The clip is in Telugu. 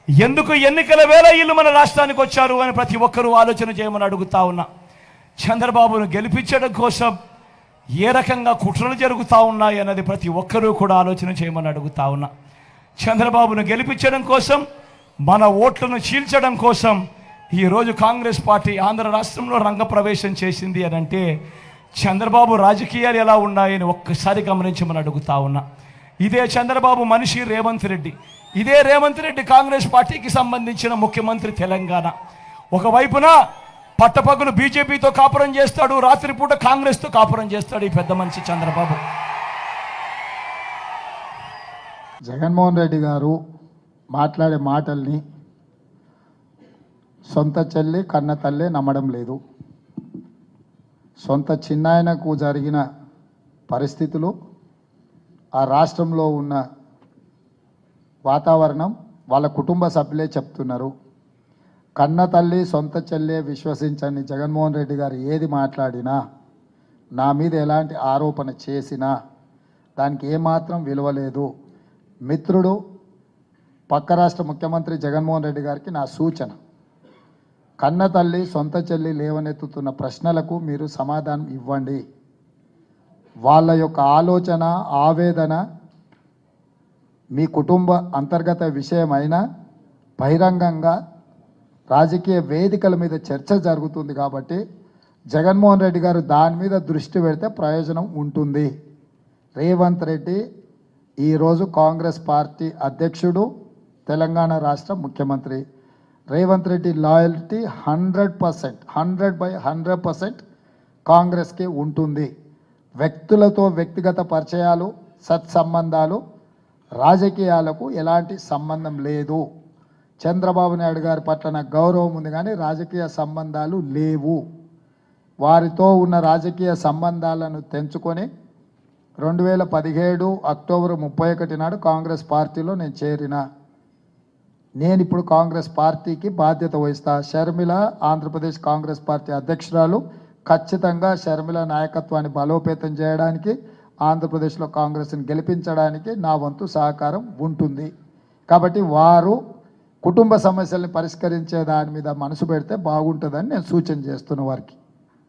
ఎందుకు ఎన్నికల వేళ వీళ్ళు మన రాష్ట్రానికి వచ్చారు అని ప్రతి ఒక్కరూ ఆలోచన చేయమని అడుగుతా ఉన్నా. చంద్రబాబును గెలిపించడం కోసం ఏ రకంగా కుట్రలు జరుగుతూ ఉన్నాయి అన్నది ప్రతి ఒక్కరూ కూడా ఆలోచన చేయమని అడుగుతా ఉన్నా. చంద్రబాబును గెలిపించడం కోసం, మన ఓట్లను చీల్చడం కోసం ఈరోజు కాంగ్రెస్ పార్టీ ఆంధ్ర రాష్ట్రంలో రంగప్రవేశం చేసింది అని అంటే చంద్రబాబు రాజకీయాలు ఎలా ఉన్నాయని ఒక్కసారి గమనించమని అడుగుతా ఉన్నా. ఇదే చంద్రబాబు మనిషి రేవంత్ రెడ్డి. ఇదే రేవంత్ రెడ్డి కాంగ్రెస్ పార్టీకి సంబంధించిన ముఖ్యమంత్రి తెలంగాణ. ఒకవైపున పట్టపగలు బీజేపీతో కాపురం చేస్తాడు, రాత్రిపూట కాంగ్రెస్తో కాపురం చేస్తాడు ఈ పెద్ద మనిషి చంద్రబాబు. జగన్మోహన్ రెడ్డి గారు మాట్లాడే మాటల్ని సొంత చెల్లి కన్న తల్లే నమ్మడం లేదు. సొంత చిన్నాయనకు జరిగిన పరిస్థితులు, ఆ రాష్ట్రంలో ఉన్న వాతావరణం వాళ్ళ కుటుంబ సభ్యులే చెప్తున్నారు. కన్న తల్లి సొంత చెల్లె విశ్వసించని జగన్మోహన్ రెడ్డి గారు ఏది మాట్లాడినా, నా మీద ఎలాంటి ఆరోపణ చేసినా దానికి ఏమాత్రం విలువ లేదు. మిత్రుడు పక్క రాష్ట్ర ముఖ్యమంత్రి జగన్మోహన్ రెడ్డి గారికి నా సూచన, కన్న తల్లి సొంత చెల్లి లేవనెత్తుతున్న ప్రశ్నలకు మీరు సమాధానం ఇవ్వండి. వాళ్ళ యొక్క ఆలోచన, ఆవేదన మీ కుటుంబ అంతర్గత విషయమైనా బహిరంగంగా రాజకీయ వేదికల మీద చర్చ జరుగుతుంది కాబట్టి జగన్మోహన్ రెడ్డి గారు దాని మీద దృష్టి పెడితే ప్రయోజనం ఉంటుంది. రేవంత్ రెడ్డి ఈరోజు కాంగ్రెస్ పార్టీ అధ్యక్షుడు, తెలంగాణ రాష్ట్ర ముఖ్యమంత్రి. రేవంత్ రెడ్డి లాయల్టీ 100%, 100/100% కాంగ్రెస్కి ఉంటుంది. వ్యక్తులతో వ్యక్తిగత పరిచయాలు, సత్సంబంధాలు, రాజకీయాలకు ఎలాంటి సంబంధం లేదు. చంద్రబాబు నాయుడు గారి పట్ల నాకు గౌరవం ఉంది కానీ రాజకీయ సంబంధాలు లేవు. వారితో ఉన్న రాజకీయ సంబంధాలను తెంచుకొని 2017 అక్టోబర్ 31 నాడు కాంగ్రెస్ పార్టీలో నేను చేరిన. నేను ఇప్పుడు కాంగ్రెస్ పార్టీకి బాధ్యత వహిస్తా. షర్మిల ఆంధ్రప్రదేశ్ కాంగ్రెస్ పార్టీ అధ్యక్షురాలు. ఖచ్చితంగా షర్మిల నాయకత్వాన్ని బలోపేతం చేయడానికి, ఆంధ్రప్రదేశ్లో కాంగ్రెస్ని గెలిపించడానికి నా వంతు సహకారం ఉంటుంది. కాబట్టి వారు కుటుంబ సమస్యల్ని పరిష్కరించే దాని మీద మనసు పెడితే బాగుంటుందని నేను సూచన చేస్తున్న వారికి.